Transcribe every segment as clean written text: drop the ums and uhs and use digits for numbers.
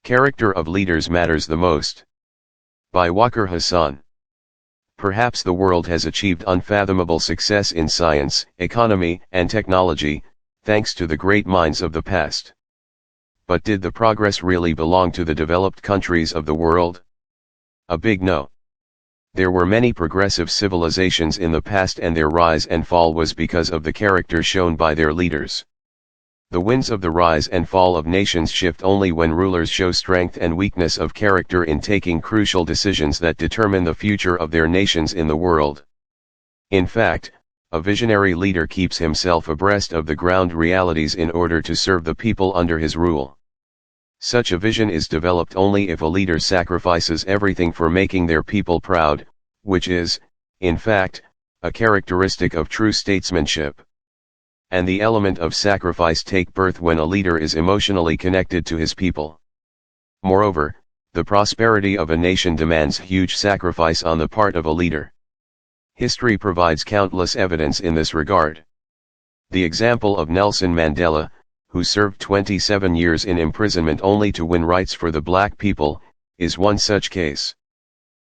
Character of leaders matters the most. By Waqar Hassan. Perhaps the world has achieved unfathomable success in science, economy, and technology, thanks to the great minds of the past. But did the progress really belong to the developed countries of the world? A big no. There were many progressive civilizations in the past, and their rise and fall was because of the character shown by their leaders. The winds of the rise and fall of nations shift only when rulers show strength and weakness of character in taking crucial decisions that determine the future of their nations in the world. In fact, a visionary leader keeps himself abreast of the ground realities in order to serve the people under his rule. Such a vision is developed only if a leader sacrifices everything for making their people proud, which is, in fact, a characteristic of true statesmanship. And the element of sacrifice take birth when a leader is emotionally connected to his people. Moreover, the prosperity of a nation demands huge sacrifice on the part of a leader. History provides countless evidence in this regard. The example of Nelson Mandela, who served 27 years in imprisonment only to win rights for the black people, is one such case.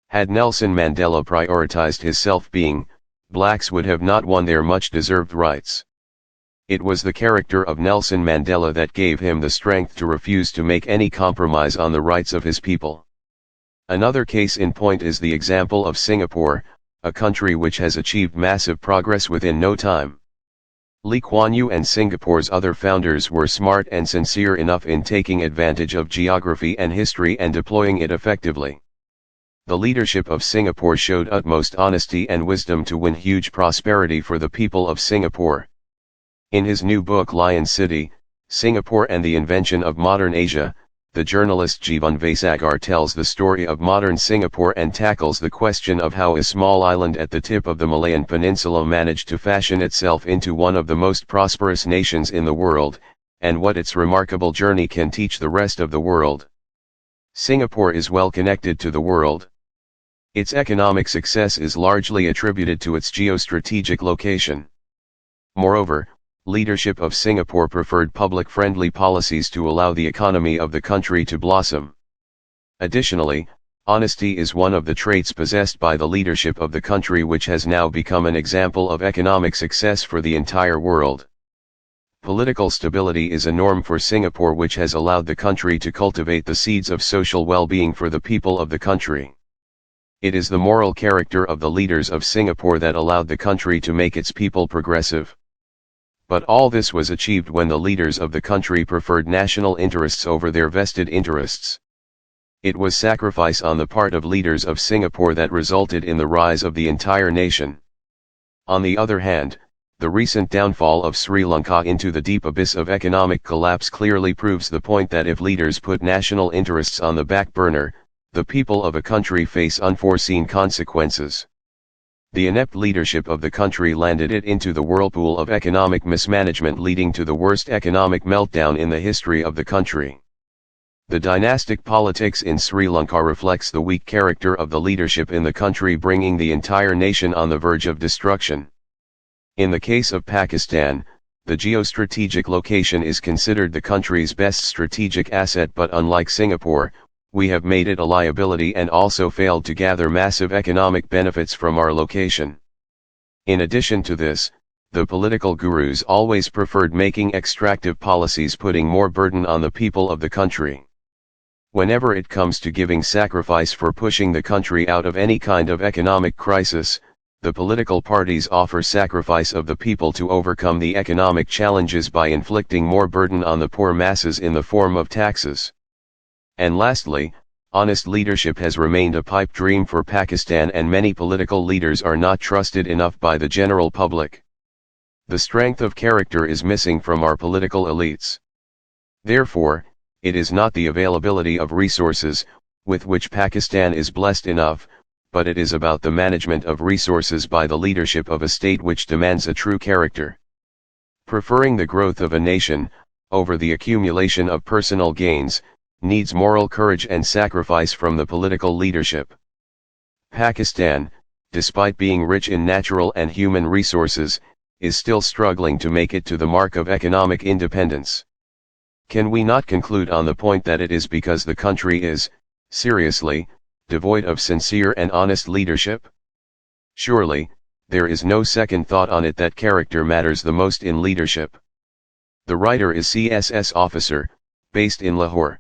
Had Nelson Mandela prioritized his self-being, blacks would have not won their much-deserved rights. It was the character of Nelson Mandela that gave him the strength to refuse to make any compromise on the rights of his people. Another case in point is the example of Singapore, a country which has achieved massive progress within no time. Lee Kuan Yew and Singapore's other founders were smart and sincere enough in taking advantage of geography and history and deploying it effectively. The leadership of Singapore showed utmost honesty and wisdom to win huge prosperity for the people of Singapore. In his new book Lion City, Singapore and the Invention of Modern Asia, the journalist Jivan Vasagar tells the story of modern Singapore and tackles the question of how a small island at the tip of the Malayan Peninsula managed to fashion itself into one of the most prosperous nations in the world, and what its remarkable journey can teach the rest of the world. Singapore is well connected to the world. Its economic success is largely attributed to its geostrategic location. Moreover, leadership of Singapore preferred public-friendly policies to allow the economy of the country to blossom. Additionally, honesty is one of the traits possessed by the leadership of the country, which has now become an example of economic success for the entire world. Political stability is a norm for Singapore, which has allowed the country to cultivate the seeds of social well-being for the people of the country. It is the moral character of the leaders of Singapore that allowed the country to make its people progressive. But all this was achieved when the leaders of the country preferred national interests over their vested interests. It was sacrifice on the part of leaders of Singapore that resulted in the rise of the entire nation. On the other hand, the recent downfall of Sri Lanka into the deep abyss of economic collapse clearly proves the point that if leaders put national interests on the back burner, the people of a country face unforeseen consequences. The inept leadership of the country landed it into the whirlpool of economic mismanagement, leading to the worst economic meltdown in the history of the country. The dynastic politics in Sri Lanka reflects the weak character of the leadership in the country, bringing the entire nation on the verge of destruction. In the case of Pakistan, the geostrategic location is considered the country's best strategic asset, but unlike Singapore, we have made it a liability and also failed to gather massive economic benefits from our location. In addition to this, the political gurus always preferred making extractive policies, putting more burden on the people of the country. Whenever it comes to giving sacrifice for pushing the country out of any kind of economic crisis, the political parties offer sacrifice of the people to overcome the economic challenges by inflicting more burden on the poor masses in the form of taxes. And lastly, honest leadership has remained a pipe dream for Pakistan, and many political leaders are not trusted enough by the general public. The strength of character is missing from our political elites. Therefore, it is not the availability of resources, with which Pakistan is blessed enough, but it is about the management of resources by the leadership of a state which demands a true character. Preferring the growth of a nation over the accumulation of personal gains needs moral courage and sacrifice from the political leadership. Pakistan, despite being rich in natural and human resources, is still struggling to make it to the mark of economic independence. Can we not conclude on the point that it is because the country is, seriously, devoid of sincere and honest leadership? Surely, there is no second thought on it that character matters the most in leadership. The writer is CSS officer, based in Lahore.